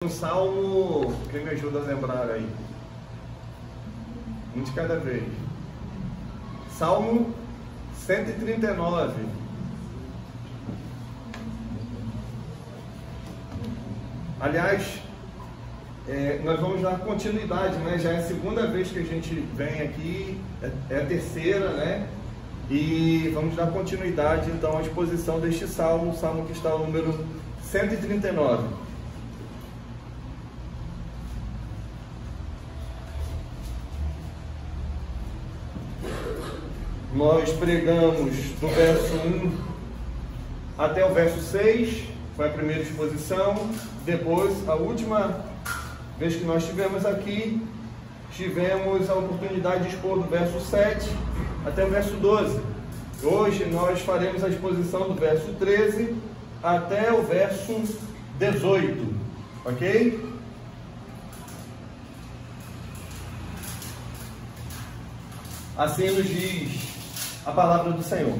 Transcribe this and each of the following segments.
Um salmo, quem me ajuda a lembrar aí? Um de cada vez. Salmo 139. Aliás, nós vamos dar continuidade, né? Já é a segunda vez que a gente vem aqui, é a terceira, né? E vamos dar continuidade então à exposição deste salmo, o salmo que está no número 139. Nós pregamos do verso 1 até o verso 6, foi a primeira exposição. Depois, a última vez que nós estivemos aqui, tivemos a oportunidade de expor do verso 7 até o verso 12. Hoje nós faremos a exposição do verso 13 até o verso 18, ok? Assim nos diz a palavra do Senhor.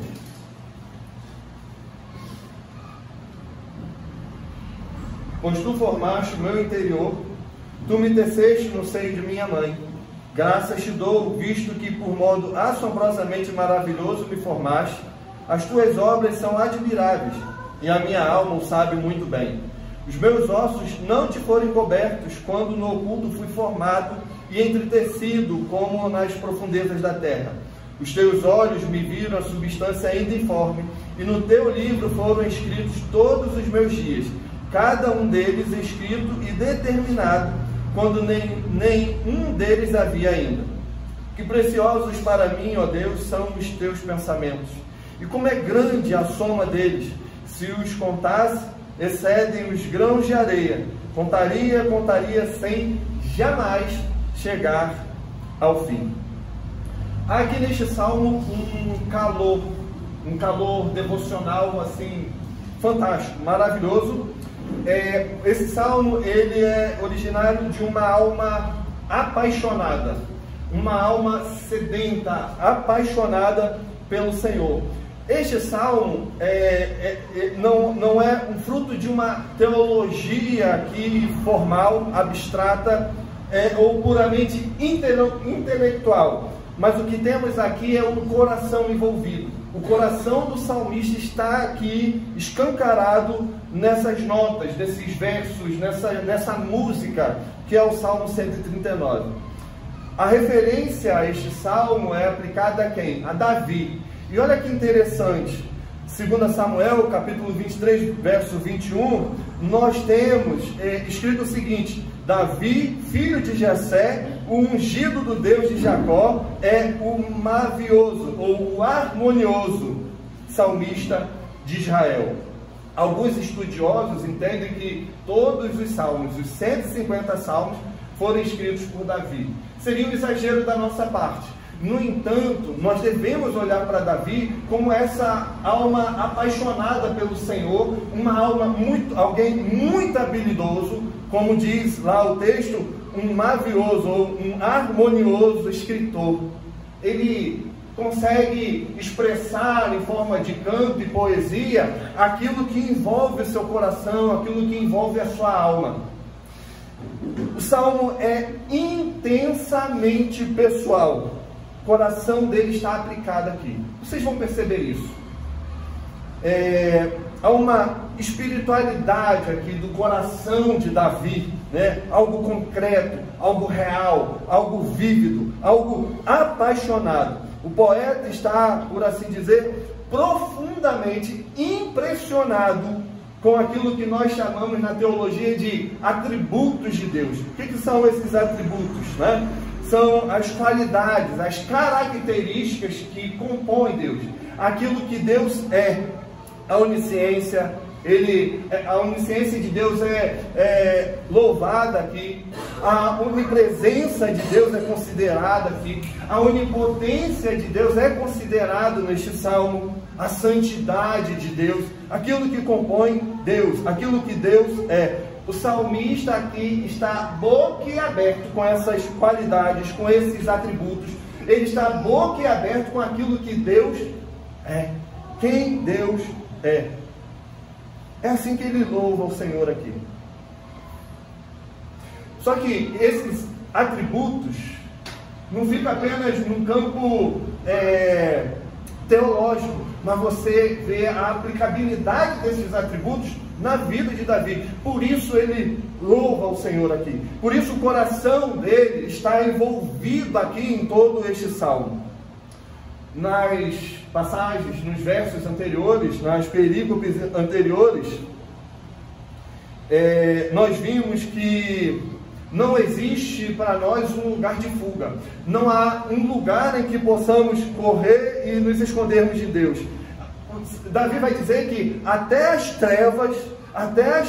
Pois tu formaste o meu interior, tu me teceste no seio de minha mãe. Graças te dou, visto que por modo assombrosamente maravilhoso me formaste. As tuas obras são admiráveis, e a minha alma o sabe muito bem. Os meus ossos não te foram cobertos, quando no oculto fui formado e entretecido como nas profundezas da terra. Os teus olhos me viram a substância ainda informe, e no teu livro foram escritos todos os meus dias, cada um deles escrito e determinado, quando nenhum deles havia ainda. Que preciosos para mim, ó Deus, são os teus pensamentos, e como é grande a soma deles! Se os contasse, excedem os grãos de areia. Contaria sem jamais chegar ao fim. Há aqui neste salmo um calor devocional assim fantástico, maravilhoso. Esse salmo ele é originário de uma alma apaixonada, uma alma sedenta, apaixonada pelo Senhor. Este salmo não é um fruto de uma teologia aqui formal, abstrata, ou puramente intelectual, mas o que temos aqui é um coração envolvido. O coração do salmista está aqui escancarado nessas notas, nesses versos, nessa música que é o Salmo 139. A referência a este salmo é aplicada a quem? A Davi. E olha que interessante, 2 Samuel, capítulo 23, verso 21, nós temos escrito o seguinte: Davi, filho de Jessé, o ungido do Deus de Jacó, é o mavioso ou o harmonioso salmista de Israel. Alguns estudiosos entendem que todos os salmos, os 150 salmos, foram escritos por Davi. Seria um exagero da nossa parte. No entanto, nós devemos olhar para Davi como essa alma apaixonada pelo Senhor, alguém muito habilidoso, como diz lá o texto, um mavioso ou um harmonioso escritor. Ele consegue expressar em forma de canto e poesia aquilo que envolve o seu coração, aquilo que envolve a sua alma. O salmo é intensamente pessoal. O coração dele está aplicado aqui. Vocês vão perceber isso. Há uma espiritualidade aqui do coração de Davi, né? Algo concreto, algo real, algo vívido, algo apaixonado. O poeta está, por assim dizer, profundamente impressionado com aquilo que nós chamamos na teologia de atributos de Deus. O que são esses atributos, né? São as qualidades, as características que compõem Deus. Aquilo que Deus é, a onisciência. A onisciência de Deus é louvada aqui. A onipresença de Deus é considerada aqui. A onipotência de Deus é considerado neste salmo. A santidade de Deus, aquilo que compõe Deus, aquilo que Deus é. O salmista aqui está boquiaberto com essas qualidades, com esses atributos. Ele está boquiaberto com aquilo que Deus é, quem Deus é. É assim que ele louva o Senhor aqui. Só que esses atributos não ficam apenas num campo teológico, mas você vê a aplicabilidade desses atributos na vida de Davi. Por isso ele louva o Senhor aqui. Por isso o coração dele está envolvido aqui em todo este salmo. Nas passagens, nos versos anteriores, nas perícopes anteriores, nós vimos que não existe para nós um lugar de fuga. Não há um lugar em que possamos correr e nos escondermos de Deus. Davi vai dizer que até as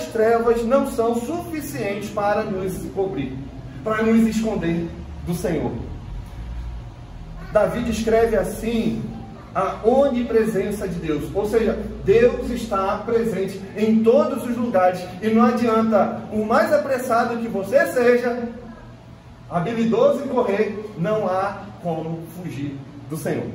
trevas não são suficientes para nos cobrir, para nos esconder do Senhor. Davi descreve assim a onipresença de Deus, ou seja, Deus está presente em todos os lugares, e não adianta, o mais apressado que você seja, habilidoso em correr, não há como fugir do Senhor.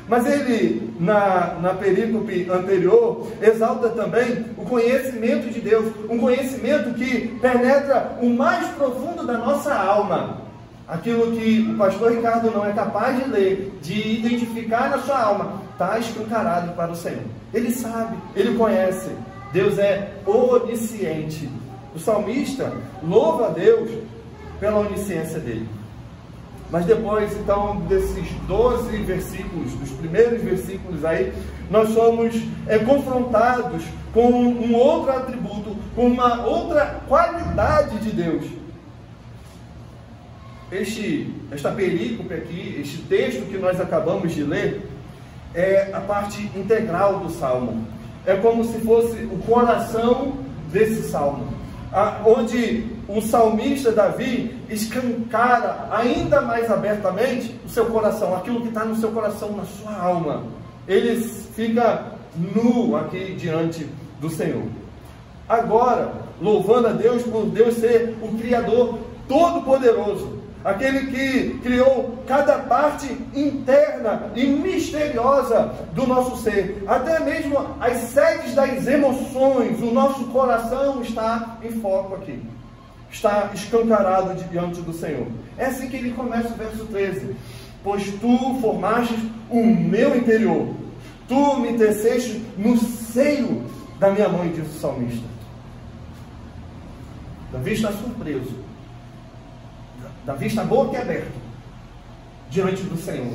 Mas ele, na perícope anterior, exalta também o conhecimento de Deus, um conhecimento que penetra o mais profundo da nossa alma. Aquilo que o pastor Ricardo não é capaz de ler, de identificar na sua alma, está escancarado para o Senhor. Ele sabe, ele conhece. Deus é onisciente. O salmista louva a Deus pela onisciência dele. Mas depois, então, desses 12 versículos, dos primeiros versículos aí, nós somos confrontados com um outro atributo, com uma outra qualidade de Deus. Esta perícope aqui, este texto que nós acabamos de ler, é a parte integral do Salmo. É como se fosse o coração desse Salmo, onde o salmista Davi escancara ainda mais abertamente o seu coração, aquilo que está no seu coração, na sua alma. Ele fica nu aqui diante do Senhor. Agora, louvando a Deus por Deus ser o Criador Todo-Poderoso, aquele que criou cada parte interna e misteriosa do nosso ser, até mesmo as sedes das emoções. O nosso coração está em foco aqui, está escancarado diante do Senhor. É assim que ele começa o verso 13: pois tu formaste o meu interior, tu me teceste no seio da minha mãe, diz o salmista. Davi está surpreso. Davi está boquiaberto diante do Senhor,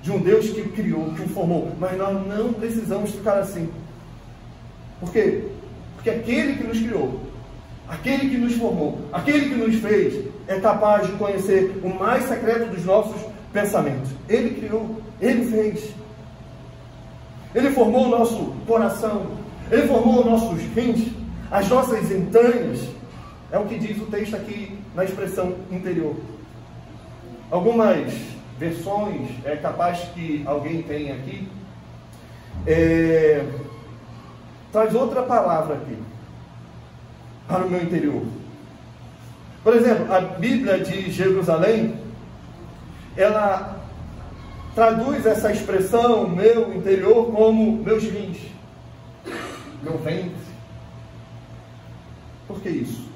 de um Deus que o criou, que o formou. Mas nós não precisamos ficar assim. Por quê? Porque aquele que nos criou, aquele que nos formou, aquele que nos fez, é capaz de conhecer o mais secreto dos nossos pensamentos. Ele criou, ele fez. Ele formou o nosso coração, ele formou os nossos rins, as nossas entranhas. É o que diz o texto aqui na expressão interior. Algumas versões, é capaz que alguém tenha aqui, traz outra palavra aqui, para o meu interior. Por exemplo, a Bíblia de Jerusalém, ela traduz essa expressão, meu interior, como meus rins, meu ventre. Por que isso?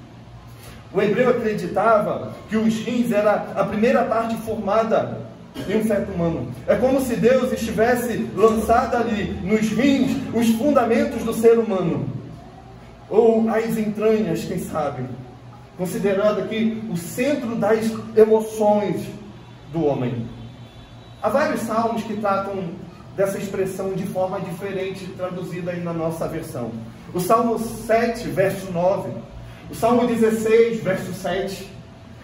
O hebreu acreditava que os rins era a primeira parte formada em um feto humano. É como se Deus estivesse lançado ali nos rins os fundamentos do ser humano, ou as entranhas, quem sabe, considerando aqui o centro das emoções do homem. Há vários salmos que tratam dessa expressão de forma diferente, traduzida aí na nossa versão. O Salmo 7, verso 9, o Salmo 16, verso 7,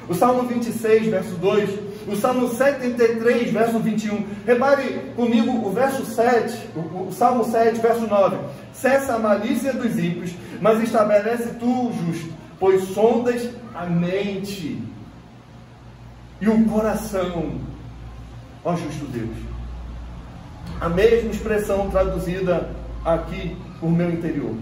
o Salmo 26, verso 2, o Salmo 73, verso 21. Repare comigo o verso 7, o Salmo 7, verso 9. Cessa a malícia dos ímpios, mas estabelece tu o justo, pois sondas a mente e o coração, ó justo Deus. A mesma expressão traduzida aqui por meu interior,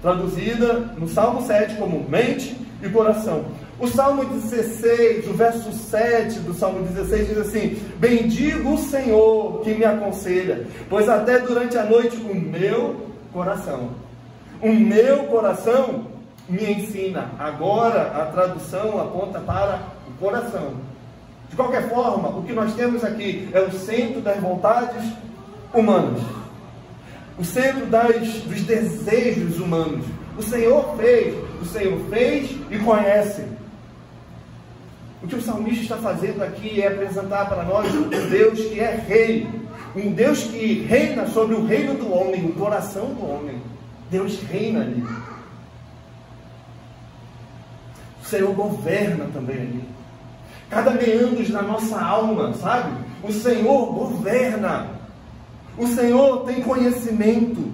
traduzida no Salmo 7 como mente e coração. O Salmo 16, o verso 7 do Salmo 16 diz assim: bendigo o Senhor que me aconselha, pois até durante a noite o meu coração me ensina. Agora a tradução aponta para o coração. De qualquer forma, o que nós temos aqui é o centro das vontades humanas, o centro dos desejos humanos. O Senhor fez e conhece. O que o salmista está fazendo aqui é apresentar para nós um Deus que é rei, um Deus que reina sobre o reino do homem, o coração do homem. Deus reina ali. O Senhor governa também ali. Cada meandro na nossa alma, sabe? O Senhor governa. O Senhor tem conhecimento.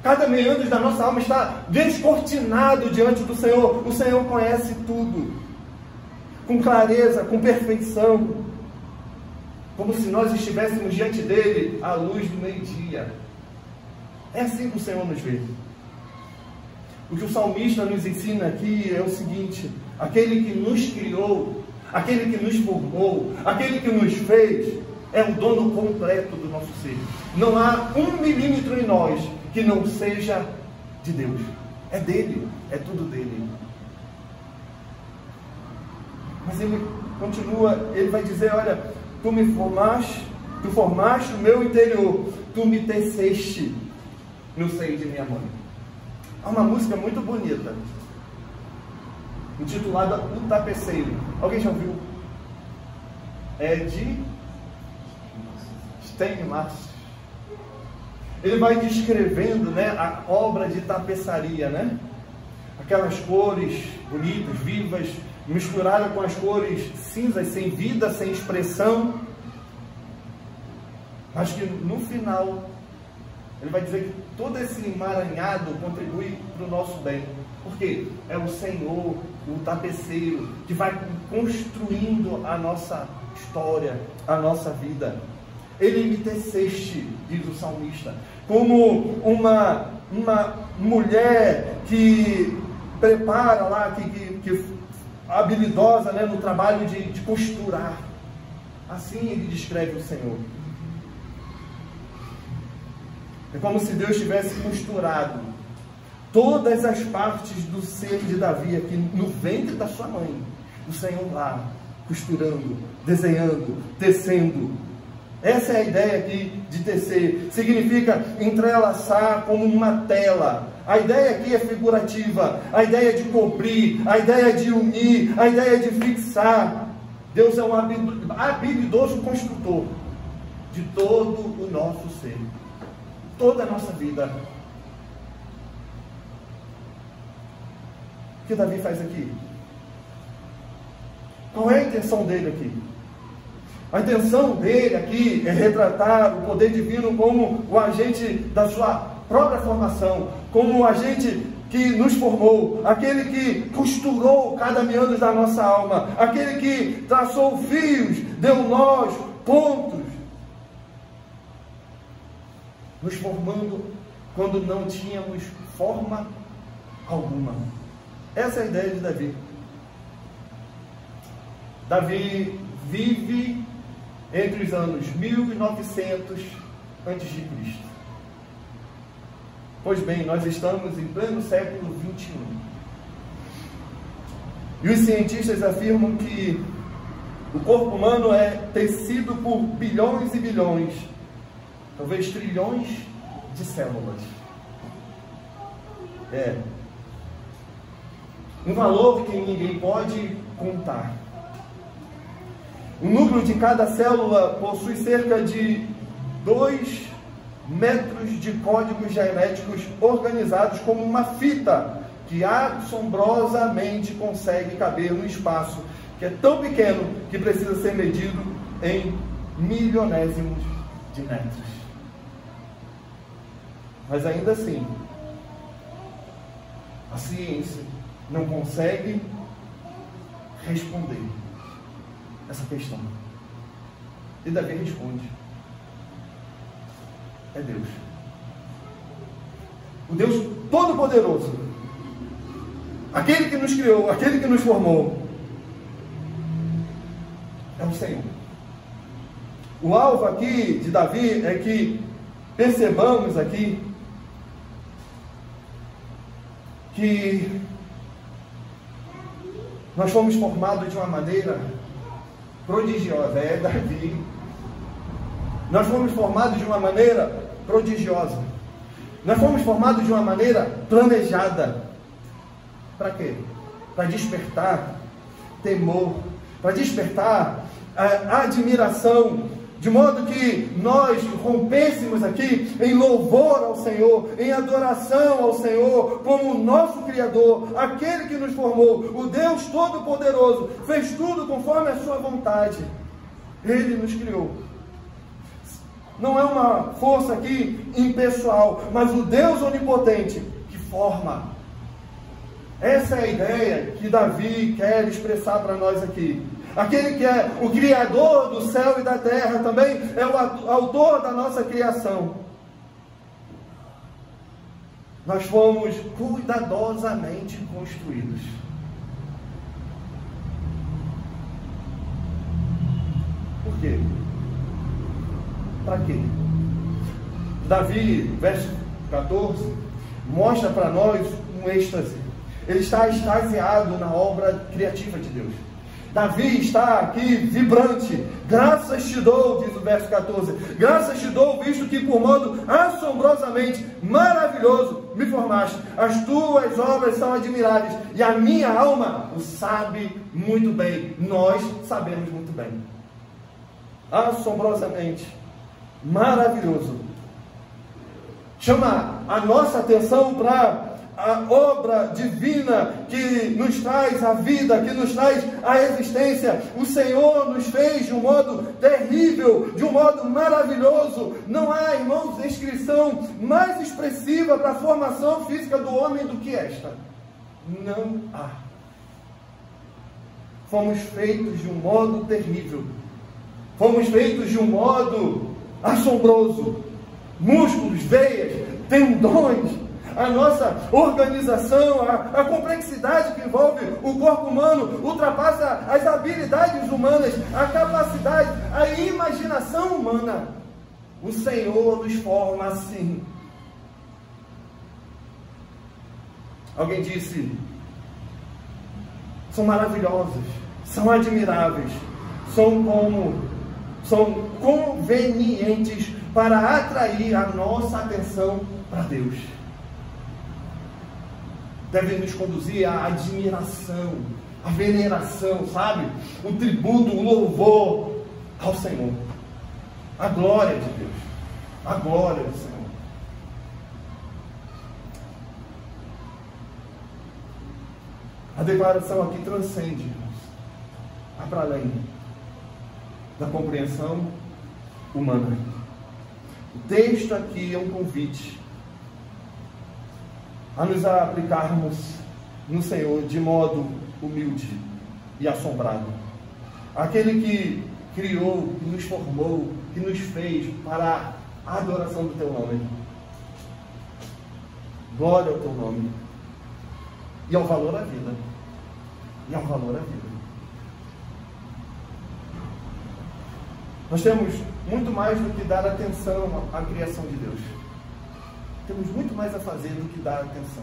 Cada meandro da nossa alma está descortinado diante do Senhor. O Senhor conhece tudo, com clareza, com perfeição, como se nós estivéssemos diante dele à luz do meio-dia. É assim que o Senhor nos vê. O que o salmista nos ensina aqui é o seguinte: aquele que nos criou, aquele que nos formou, aquele que nos fez, é o dono completo do nosso ser. Não há 1 milímetro em nós que não seja de Deus. É dele, é tudo dele. Mas ele continua, ele vai dizer: olha, tu formaste o meu interior, tu me teceste no seio de minha mãe. Há uma música muito bonita, intitulada O Tapeceiro. Alguém já ouviu? É de Steinmeier. Ele vai descrevendo, né, a obra de tapeçaria, né? Aquelas cores bonitas, vivas, misturadas com as cores cinzas, sem vida, sem expressão. Mas que no final ele vai dizer que todo esse emaranhado contribui para o nosso bem. Porque é o Senhor, o tapeceiro, que vai construindo a nossa história, a nossa vida. Ele me teceste, diz o salmista, como uma mulher que prepara lá, que habilidosa, né, no trabalho de costurar. Assim ele descreve o Senhor. É como se Deus tivesse costurado todas as partes do ser de Davi aqui no ventre da sua mãe. O Senhor lá, costurando, desenhando, tecendo. Essa é a ideia aqui de tecer. Significa entrelaçar como uma tela. A ideia aqui é figurativa. A ideia de cobrir, a ideia de unir, a ideia de fixar. Deus é um habilidoso construtor de todo o nosso ser, toda a nossa vida. O que Davi faz aqui? Qual é a intenção dele aqui? A intenção dele aqui é retratar o poder divino como o agente da sua própria formação, como o agente que nos formou, aquele que costurou cada meandro da nossa alma, aquele que traçou fios, deu nós, pontos, nos formando quando não tínhamos forma alguma. Essa é a ideia de Davi. Davi vive entre os anos 1900 a.C. Pois bem, nós estamos em pleno século 21. E os cientistas afirmam que o corpo humano é tecido por bilhões e bilhões, talvez trilhões de células. É um valor que ninguém pode contar. O núcleo de cada célula possui cerca de 2 metros de códigos genéticos organizados como uma fita que assombrosamente consegue caber no espaço, que é tão pequeno que precisa ser medido em milionésimos de metros. Mas ainda assim, a ciência não consegue responder essa questão. E Davi responde: é Deus. O Deus Todo-Poderoso, aquele que nos criou, aquele que nos formou, é o Senhor. O alvo aqui de Davi é que percebamos aqui que nós fomos formados de uma maneira prodigiosa. É Davi. Nós fomos formados de uma maneira prodigiosa. Nós fomos formados de uma maneira planejada. Para quê? Para despertar temor, para despertar admiração, de modo que nós rompêssemos aqui em louvor ao Senhor, em adoração ao Senhor, como o nosso Criador, aquele que nos formou, o Deus Todo-Poderoso, fez tudo conforme a sua vontade. Ele nos criou. Não é uma força aqui impessoal, mas o Deus onipotente que forma. Essa é a ideia que Davi quer expressar para nós aqui. Aquele que é o Criador do céu e da terra, também é o autor da nossa criação. Nós fomos cuidadosamente construídos. Por quê? Para quê? Davi, verso 14, mostra para nós um êxtase. Ele está extasiado na obra criativa de Deus. Davi está aqui vibrante. Graças te dou, diz o verso 14. Graças te dou, visto que por modo assombrosamente maravilhoso me formaste. As tuas obras são admiráveis e a minha alma o sabe muito bem. Nós sabemos muito bem. Assombrosamente maravilhoso. Chama a nossa atenção para a obra divina que nos traz a vida, que nos traz a existência. O Senhor nos fez de um modo terrível, de um modo maravilhoso. Não há, irmãos, descrição mais expressiva para a formação física do homem do que esta. Não há. Fomos feitos de um modo terrível. Fomos feitos de um modo assombroso. Músculos, veias, tendões. A nossa organização, a complexidade que envolve o corpo humano ultrapassa as habilidades humanas, a capacidade, a imaginação humana. O Senhor nos forma assim. Alguém disse: são maravilhosos, são admiráveis, são convenientes para atrair a nossa atenção para Deus. Devem nos conduzir à admiração, à veneração, sabe? O tributo, o louvor ao Senhor. A glória de Deus. A glória do Senhor. A declaração aqui transcende, irmãos. Vai para além da compreensão humana. O texto aqui é um convite a nos aplicarmos no Senhor de modo humilde e assombrado. Aquele que criou, que nos formou, que nos fez para a adoração do Teu nome. Glória ao Teu nome. E ao valor à vida. E ao valor à vida. Nós temos muito mais do que dar atenção à criação de Deus. Temos muito mais a fazer do que dar atenção.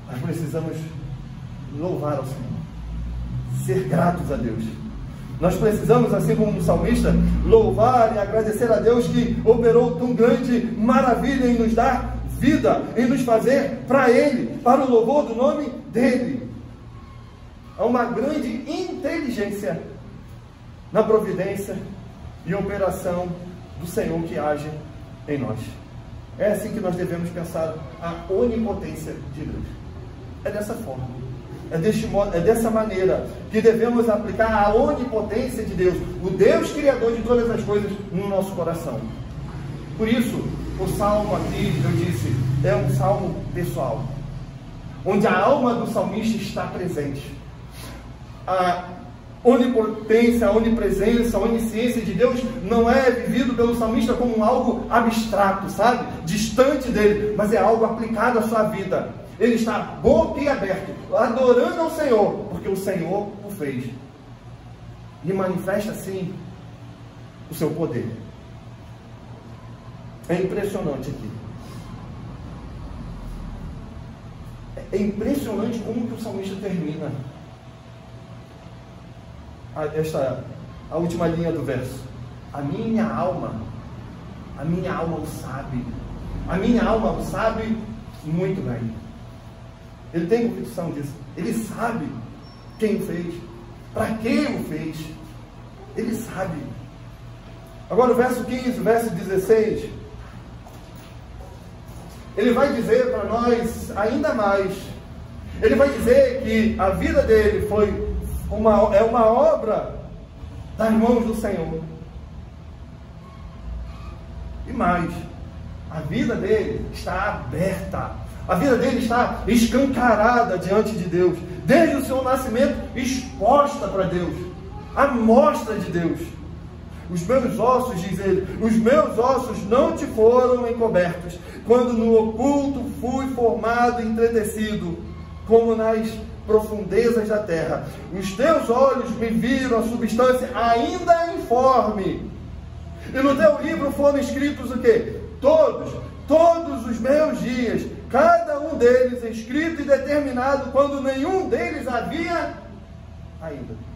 Nós precisamos louvar ao Senhor, ser gratos a Deus. Nós precisamos, assim como o salmista, louvar e agradecer a Deus que operou tão grande maravilha em nos dar vida, em nos fazer para Ele, para o louvor do nome dEle. Há uma grande inteligência na providência e operação do Senhor que age em nós. É assim que nós devemos pensar a onipotência de Deus. É dessa forma. É deste modo, é dessa maneira que devemos aplicar a onipotência de Deus, o Deus Criador de todas as coisas, no nosso coração. Por isso, o salmo aqui, eu disse, é um salmo pessoal, onde a alma do salmista está presente. A onipotência, a onipresença, a onisciência de Deus não é vivido pelo salmista como algo abstrato, sabe? Distante dele, mas é algo aplicado à sua vida. Ele está boquiaberto, adorando ao Senhor, porque o Senhor o fez. E manifesta assim o seu poder. É impressionante aqui. É impressionante como que o salmista termina a última linha do verso. A minha alma o sabe. A minha alma o sabe muito bem. Ele tem convicção disso. Ele sabe quem o fez, para quem o fez. Ele sabe. Agora o verso 15, o verso 16, ele vai dizer para nós ainda mais. Ele vai dizer que a vida dele é uma obra das mãos do Senhor. E mais, a vida dele está aberta. A vida dele está escancarada diante de Deus. Desde o seu nascimento, exposta para Deus. A mostra de Deus. Os meus ossos, diz ele, os meus ossos não te foram encobertos, quando no oculto fui formado e entretecido, como nas profundezas da terra. Os teus olhos me viram a substância ainda informe. E no teu livro foram escritos o quê? Todos os meus dias, cada um deles escrito e determinado, quando nenhum deles havia ainda.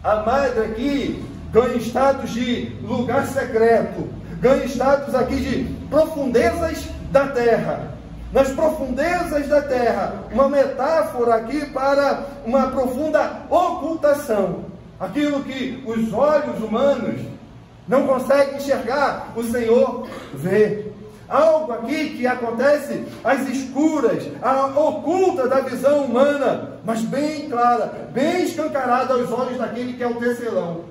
A madre aqui ganha status de lugar secreto, ganha status aqui de profundezas da terra. Nas profundezas da terra, uma metáfora aqui para uma profunda ocultação. Aquilo que os olhos humanos não conseguem enxergar, o Senhor vê. Algo aqui que acontece às escuras, oculta da visão humana, mas bem clara, bem escancarada aos olhos daquele que é o tecelão,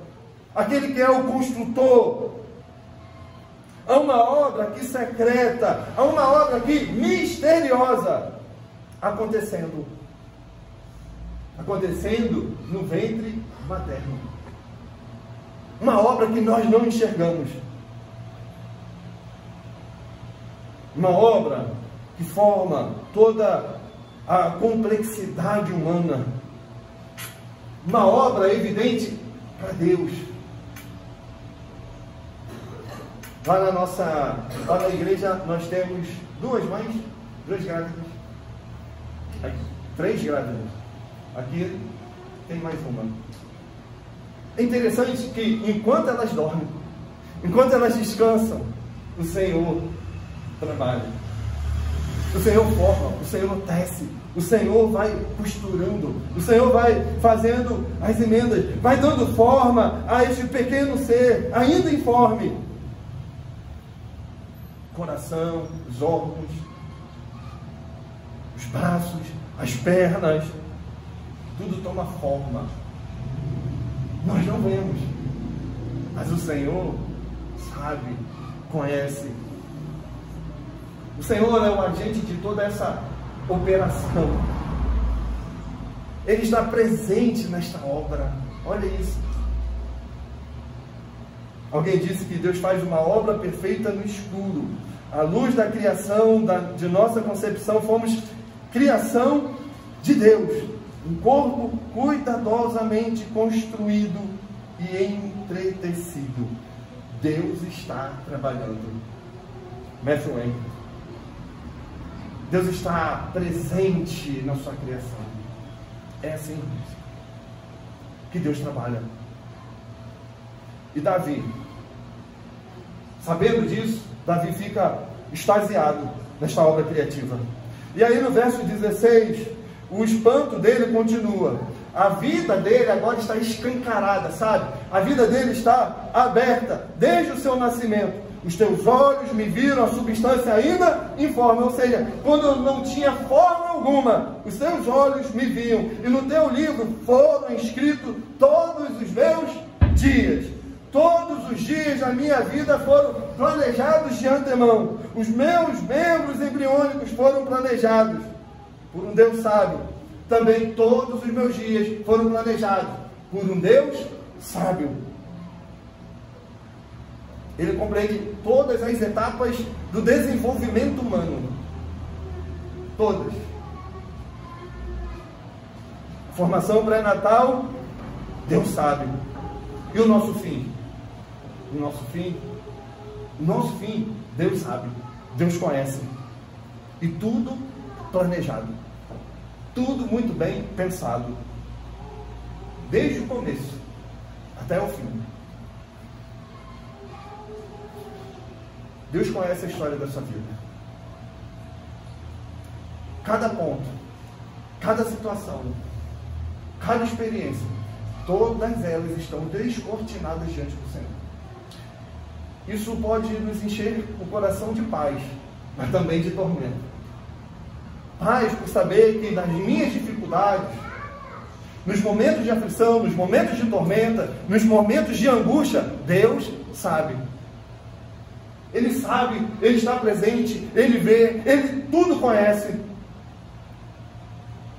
aquele que é o construtor. Há uma obra aqui secreta, há uma obra aqui misteriosa acontecendo no ventre materno. Uma obra que nós não enxergamos. Uma obra que forma toda a complexidade humana. Uma obra evidente para Deus. Lá na igreja nós temos duas mães, duas grávidas. Três grávidas. Aqui tem mais uma. É interessante que enquanto elas dormem, enquanto elas descansam, o Senhor trabalha. O Senhor forma, o Senhor tece, o Senhor vai costurando, o Senhor vai fazendo as emendas, vai dando forma a este pequeno ser, ainda informe. Coração, os órgãos, os braços, as pernas, tudo toma forma. Nós não vemos, mas o Senhor sabe, conhece. O Senhor é o agente de toda essa operação. Ele está presente nesta obra. Olha isso. Alguém disse que Deus faz uma obra perfeita no escuro. À luz da criação, de nossa concepção, fomos criação de Deus. Um corpo cuidadosamente construído e entretecido. Deus está trabalhando. Matthew Henry. Deus está presente na sua criação. É assim que Deus trabalha. E Davi, sabendo disso, Davi fica extasiado nesta obra criativa. E aí no verso 16, o espanto dele continua. A vida dele agora está escancarada, sabe? A vida dele está aberta desde o seu nascimento. Os teus olhos me viram a substância ainda informe, ou seja, quando eu não tinha forma alguma, os teus olhos me viam, e no teu livro foram escritos todos os meus dias. Todos os dias da minha vida foram planejados de antemão. Os meus membros embriônicos foram planejados por um Deus sábio. Também todos os meus dias foram planejados por um Deus sábio. Ele compreende todas as etapas do desenvolvimento humano. Todas. Formação pré-natal, Deus sabe. E o nosso fim? O nosso fim, Deus sabe. Deus conhece. E tudo planejado. Tudo muito bem pensado. Desde o começo até o fim. Deus conhece a história da sua vida. Cada ponto, cada situação, cada experiência, todas elas estão descortinadas diante do Senhor. Isso pode nos encher o coração de paz, mas também de tormento. Paz por saber que nas minhas dificuldades, nos momentos de aflição, nos momentos de tormenta, nos momentos de angústia, Deus sabe. Ele sabe, Ele está presente, Ele vê, Ele tudo conhece.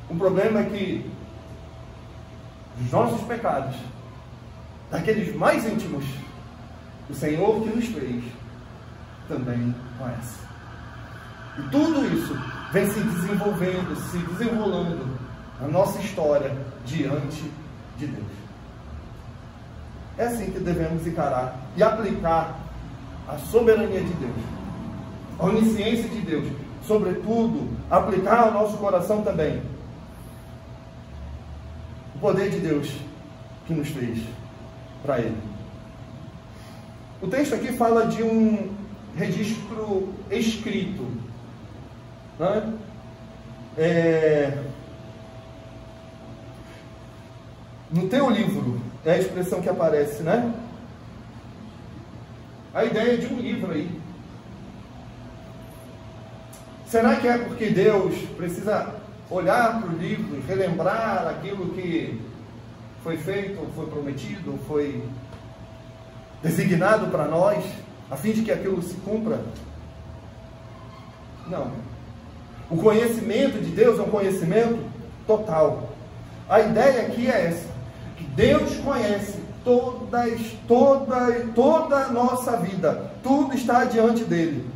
O problema é que os nossos pecados, daqueles mais íntimos, o Senhor que nos fez, também conhece. E tudo isso vem se desenvolvendo, se desenrolando na nossa história diante de Deus. É assim que devemos encarar e aplicar a soberania de Deus, a onisciência de Deus, sobretudo, aplicar ao nosso coração também o poder de Deus que nos fez para Ele. O texto aqui fala de um registro escrito, né? No teu livro é a expressão que aparece, né? A ideia de um livro aí. Será que é porque Deus precisa olhar para o livro e relembrar aquilo que foi feito, foi prometido, foi designado para nós, a fim de que aquilo se cumpra? Não. O conhecimento de Deus é um conhecimento total. A ideia aqui é essa, que Deus conhece toda a nossa vida, tudo está diante dele.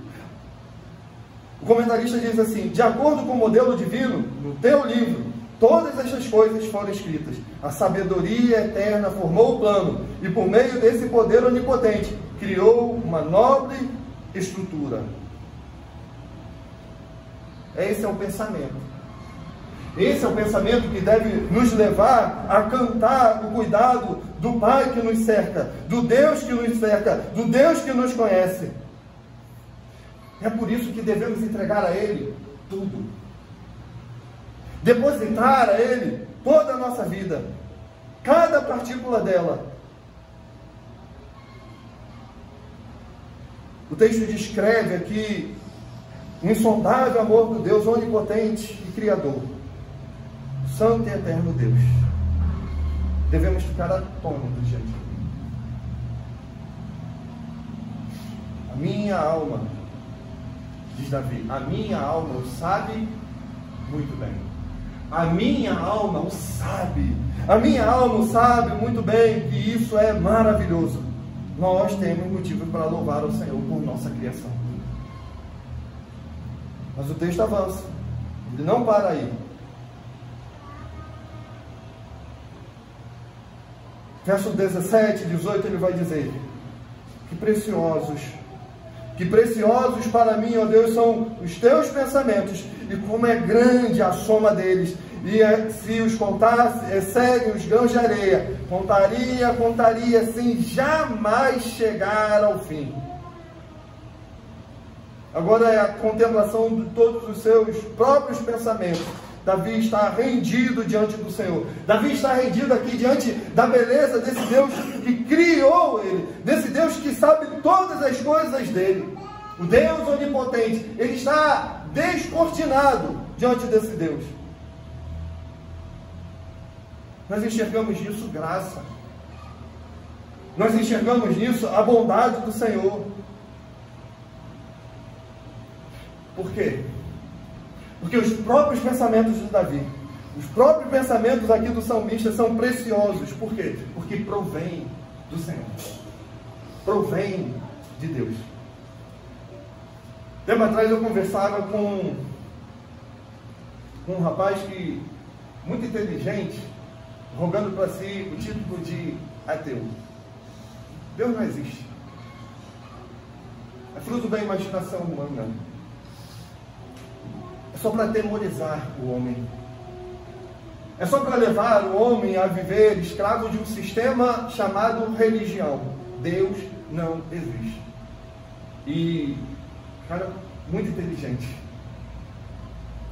O comentarista diz assim: de acordo com o modelo divino, no teu livro, todas estas coisas foram escritas. A sabedoria eterna formou o plano, e por meio desse poder onipotente, criou uma nobre estrutura. Esse é o pensamento. Esse é o pensamento que deve nos levar a cantar o cuidado do Pai que nos cerca, do Deus que nos cerca, do Deus que nos conhece. É por isso que devemos entregar a Ele tudo. Depositar a Ele toda a nossa vida, cada partícula dela. O texto descreve aqui o insondável amor do Deus onipotente e Criador, Santo e Eterno Deus. Devemos ficar atônitos diante dele. A minha alma, diz Davi, a minha alma o sabe muito bem. A minha alma o sabe. A minha alma sabe muito bem que isso é maravilhoso. Nós temos motivo para louvar ao Senhor por nossa criação. Mas o texto avança. Ele não para aí. Verso 17, 18, ele vai dizer: que preciosos para mim, ó Deus, são os teus pensamentos, e como é grande a soma deles. E se os contasse, excedem os grãos de areia. Contaria, sem jamais chegar ao fim. Agora é a contemplação de todos os seus próprios pensamentos. Davi está rendido diante do Senhor. Davi está rendido aqui diante da beleza desse Deus que criou ele, desse Deus que sabe todas as coisas dele. O Deus onipotente, ele está descortinado diante desse Deus. Nós enxergamos nisso graça. Nós enxergamos nisso a bondade do Senhor. Por quê? Porque os próprios pensamentos de Davi, os próprios pensamentos aqui do salmista são preciosos. Por quê? Porque provém do Senhor. Provém de Deus. Tempo atrás eu conversava com um rapaz que, muito inteligente, rogando para si o título de ateu. Deus não existe. É fruto da imaginação humana. é só para atemorizar o homem. É só para levar o homem a viver escravo de um sistema chamado religião. Deus não existe. E, cara, muito inteligente.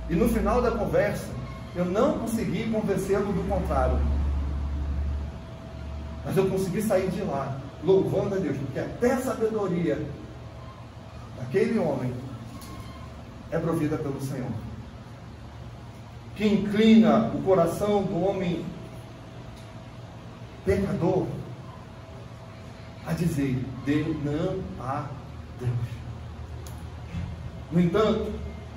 E no final da conversa, eu não consegui convencê-lo do contrário. Mas eu consegui sair de lá, louvando a Deus, porque até a sabedoria daquele homem é provida pelo Senhor, que inclina o coração do homem pecador a dizer: Deus, não há Deus. No entanto,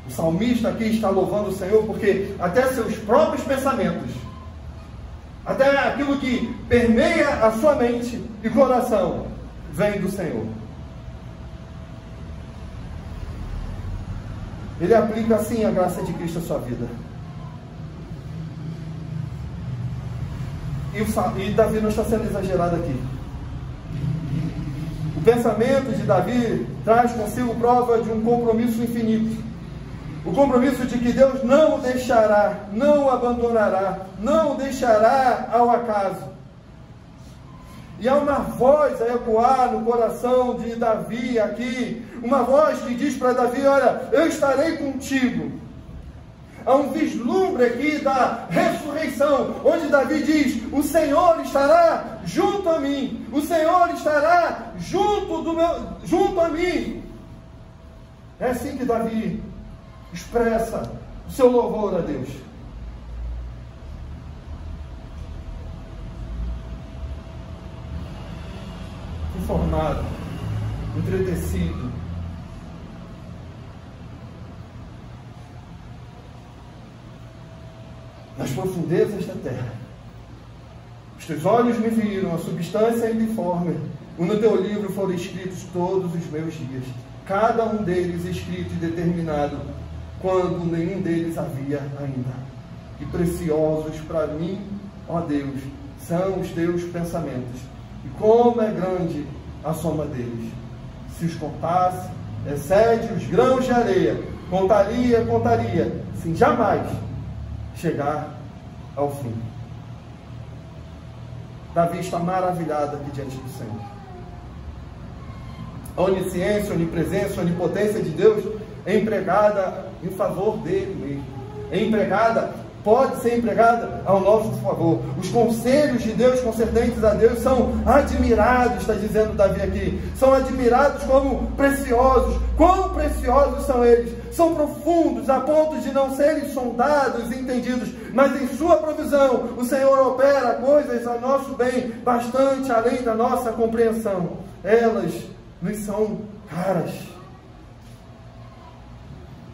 o salmista aqui está louvando o Senhor porque até seus próprios pensamentos, até aquilo que permeia a sua mente e coração, vem do Senhor. Ele aplica assim a graça de Cristo à sua vida. E Davi não está sendo exagerado aqui. O pensamento de Davi traz consigo prova de um compromisso infinito. O compromisso de que Deus não o deixará, não o abandonará, não o deixará ao acaso. E há uma voz a ecoar no coração de Davi aqui, uma voz que diz para Davi: olha, eu estarei contigo. Há um vislumbre aqui da ressurreição, onde Davi diz: o Senhor estará junto a mim, o Senhor estará junto a mim. É assim que Davi expressa o seu louvor a Deus. Informado, entretecido, nas profundezas da terra, os teus olhos me viram, a substância informe, e no teu livro foram escritos todos os meus dias, cada um deles escrito e determinado, quando nenhum deles havia ainda. E preciosos para mim, ó Deus, são os teus pensamentos, e como é grande a soma deles. Se os contasse, excede os grãos de areia, contaria, sem jamais chegar ao fim. Davi está maravilhado aqui diante do Senhor. A onisciência, a onipresença, a onipotência de Deus é empregada em favor dele mesmo. Pode ser empregada ao nosso favor. Os conselhos de Deus concernentes a Deus são admirados, está dizendo Davi aqui. São admirados como preciosos. Quão preciosos são eles? São profundos a ponto de não serem sondados e entendidos. Mas em sua provisão, o Senhor opera coisas a nosso bem, bastante além da nossa compreensão. Elas nos são caras.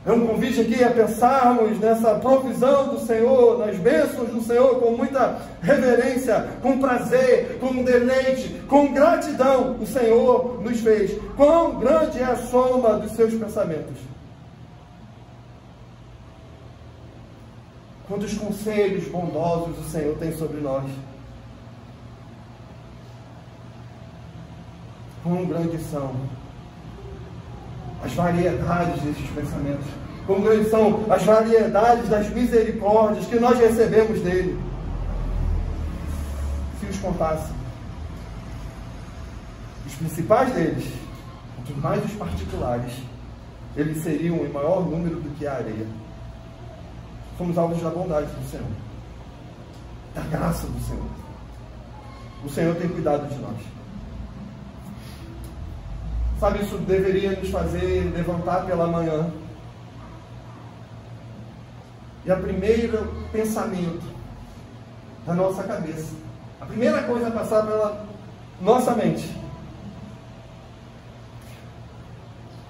É um convite aqui a pensarmos nessa provisão do Senhor, nas bênçãos do Senhor, com muita reverência, com prazer, com deleite, com gratidão. O Senhor nos fez. Quão grande é a soma dos seus pensamentos. Quantos conselhos bondosos o Senhor tem sobre nós. Quão grandes são as variedades desses pensamentos, como grandes são as variedades das misericórdias que nós recebemos dele. Se os contasse, os principais deles, quanto mais os particulares, eles seriam em maior número do que a areia. Somos alvos da bondade do Senhor, da graça do Senhor. O Senhor tem cuidado de nós. Sabe, isso deveria nos fazer levantar pela manhã. E o primeiro pensamento da nossa cabeça, a primeira coisa a passar pela nossa mente,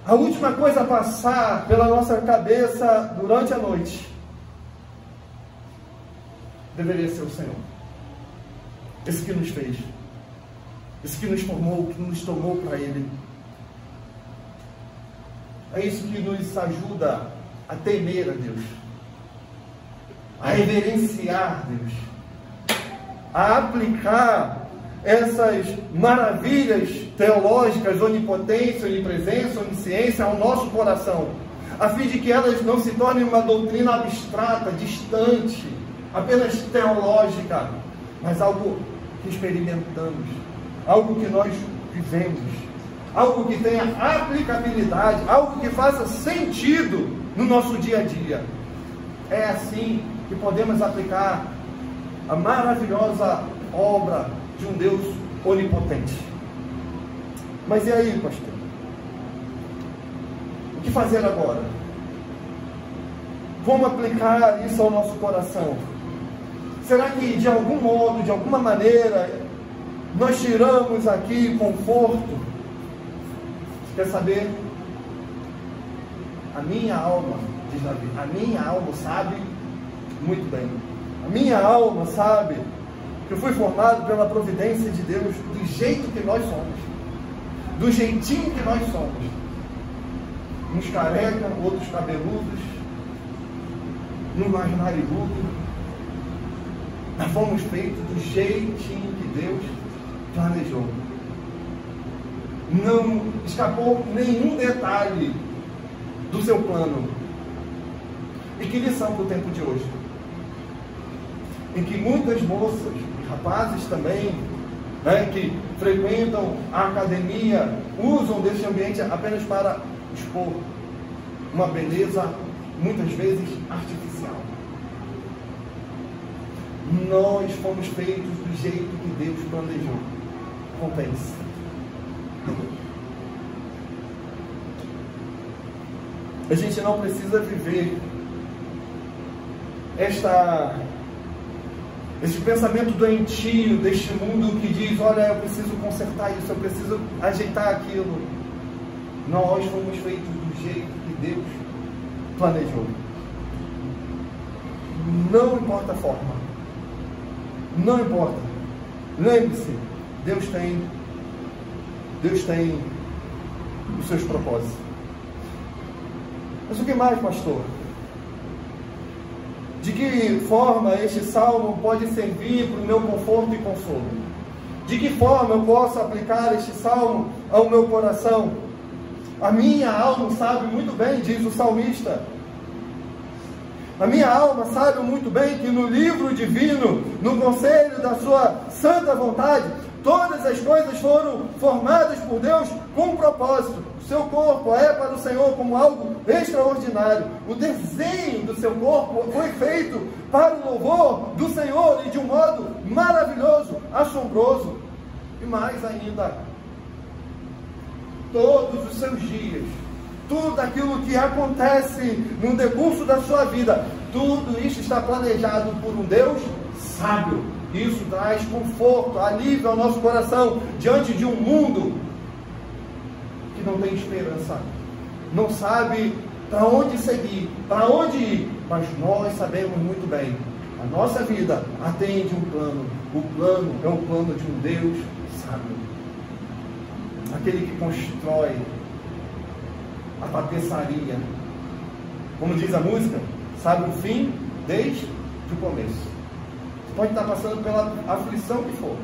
a última coisa a passar pela nossa cabeça durante a noite, deveria ser o Senhor. Esse que nos fez, esse que nos formou, que nos tomou para Ele. É isso que nos ajuda a temer a Deus, a reverenciar Deus, a aplicar essas maravilhas teológicas, onipotência, onipresença, onisciência ao nosso coração, a fim de que elas não se tornem uma doutrina abstrata, distante, apenas teológica, mas algo que experimentamos, algo que nós vivemos, algo que tenha aplicabilidade, algo que faça sentido no nosso dia a dia. É assim que podemos aplicar a maravilhosa obra de um Deus onipotente. Mas e aí, pastor? O que fazer agora? Como aplicar isso ao nosso coração? Será que de algum modo, de alguma maneira, nós tiramos aqui conforto? Quer saber? A minha alma, diz Davi, a minha alma sabe muito bem. A minha alma sabe que eu fui formado pela providência de Deus do jeito que nós somos, do jeitinho que nós somos. Uns careca, outros cabeludos, uns mais narigudos. Nós fomos feitos do jeitinho que Deus planejou. Não escapou nenhum detalhe do seu plano. E que lição para o tempo de hoje? Em que muitas moças e rapazes também, que frequentam a academia, usam desse ambiente apenas para expor uma beleza, muitas vezes artificial. Nós fomos feitos do jeito que Deus planejou. Compense. A gente não precisa viver esse pensamento doentio deste mundo que diz, olha, eu preciso consertar isso, eu preciso ajeitar aquilo. Nós fomos feitos do jeito que Deus planejou. Não importa a forma. Não importa. Lembre-se, Deus tem os seus propósitos. Mas o que mais, pastor? De que forma este salmo pode servir para o meu conforto e consolo? De que forma eu posso aplicar este salmo ao meu coração? A minha alma sabe muito bem, diz o salmista. A minha alma sabe muito bem que no livro divino, no conselho da sua santa vontade, todas as coisas foram formadas por Deus com um propósito. O seu corpo é para o Senhor como algo extraordinário. O desenho do seu corpo foi feito para o louvor do Senhor e de um modo maravilhoso, assombroso. E mais ainda, todos os seus dias, tudo aquilo que acontece no decurso da sua vida, tudo isso está planejado por um Deus sábio. Isso traz conforto, alívio ao nosso coração diante de um mundo que não tem esperança, não sabe para onde seguir, para onde ir, mas nós sabemos muito bem, a nossa vida atende um plano. O plano é o plano de um Deus sábio, aquele que constrói a tapeçaria, como diz a música, sabe o fim desde o começo. Pode estar passando pela aflição que for.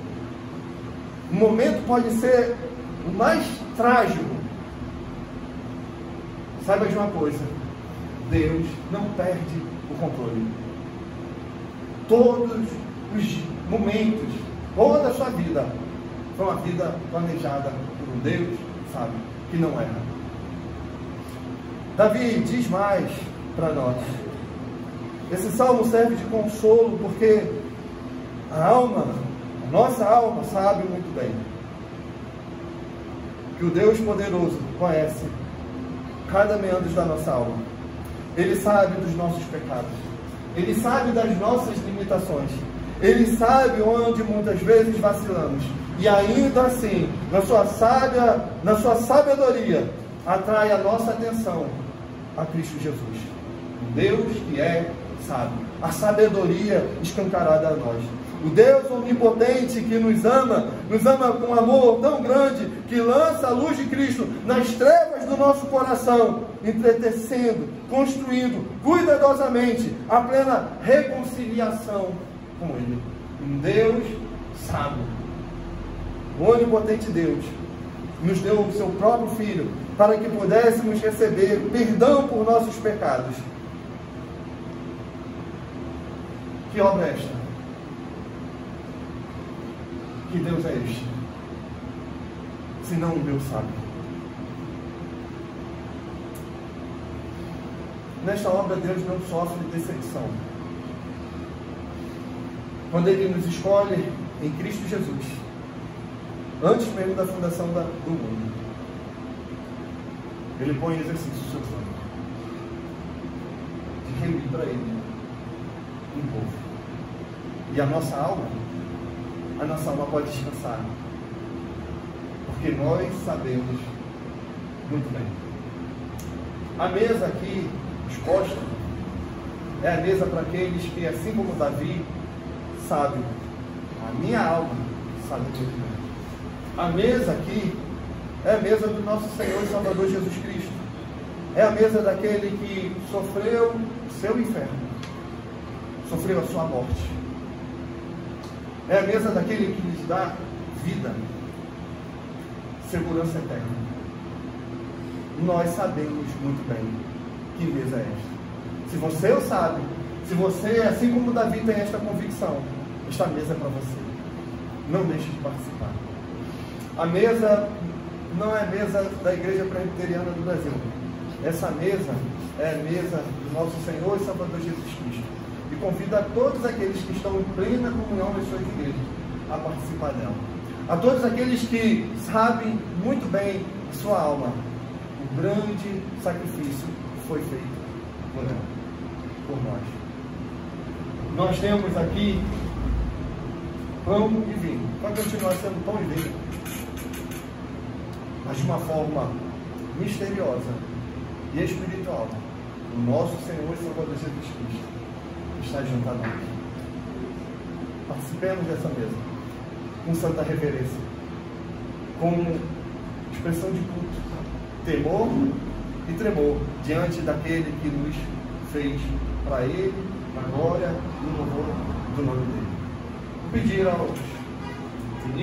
O momento pode ser o mais trágico. Saiba de uma coisa: Deus não perde o controle. Todos os momentos, toda a sua vida, foi uma vida planejada por um Deus, sabe, que não erra. Davi diz mais para nós. Esse salmo serve de consolo porque a nossa alma sabe muito bem que o Deus poderoso conhece cada meandro da nossa alma. Ele sabe dos nossos pecados. Ele sabe das nossas limitações. Ele sabe onde muitas vezes vacilamos. E ainda assim, na sua sabedoria, atrai a nossa atenção a Cristo Jesus. Deus que é sábio. A sabedoria escancarada a nós. O Deus onipotente que nos ama com um amor tão grande, que lança a luz de Cristo nas trevas do nosso coração, entretecendo, construindo cuidadosamente a plena reconciliação com Ele. Um Deus sábio, o onipotente Deus, nos deu o seu próprio Filho, para que pudéssemos receber perdão por nossos pecados. Que obra é esta? Que Deus é este? Senão um Deus sábio. Nesta obra, Deus não sofre decepção. Quando Ele nos escolhe em Cristo Jesus, antes mesmo da fundação do mundo, Ele põe em exercício o seu plano de reunir para Ele um povo. E a nossa alma pode descansar, porque nós sabemos muito bem. A mesa aqui exposta é a mesa para aqueles que, assim como Davi, sabem, a minha alma sabe muito bem. A mesa aqui é a mesa do nosso Senhor e Salvador Jesus Cristo. É a mesa daquele que sofreu o seu inferno, sofreu a sua morte. É a mesa daquele que nos dá vida, segurança eterna. Nós sabemos muito bem que mesa é esta. Se você o sabe, se você, assim como Davi, tem esta convicção, esta mesa é para você. Não deixe de participar. A mesa não é a mesa da Igreja Presbiteriana do Brasil. Essa mesa é a mesa do nosso Senhor e Salvador Jesus Cristo. E convido a todos aqueles que estão em plena comunhão nas suas igrejas a participar dela. A todos aqueles que sabem muito bem em sua alma o grande sacrifício que foi feito por ela, por nós. Nós temos aqui pão e vinho. Vai continuar sendo pão e vinho, mas de uma forma misteriosa e espiritual. O nosso Senhor e Salvador Jesus Cristo está junto a nós. Participemos dessa mesa com santa reverência, com expressão de culto, temor e tremor diante daquele que nos fez para Ele, a glória e o louvor do nome dele. Vou pedir aos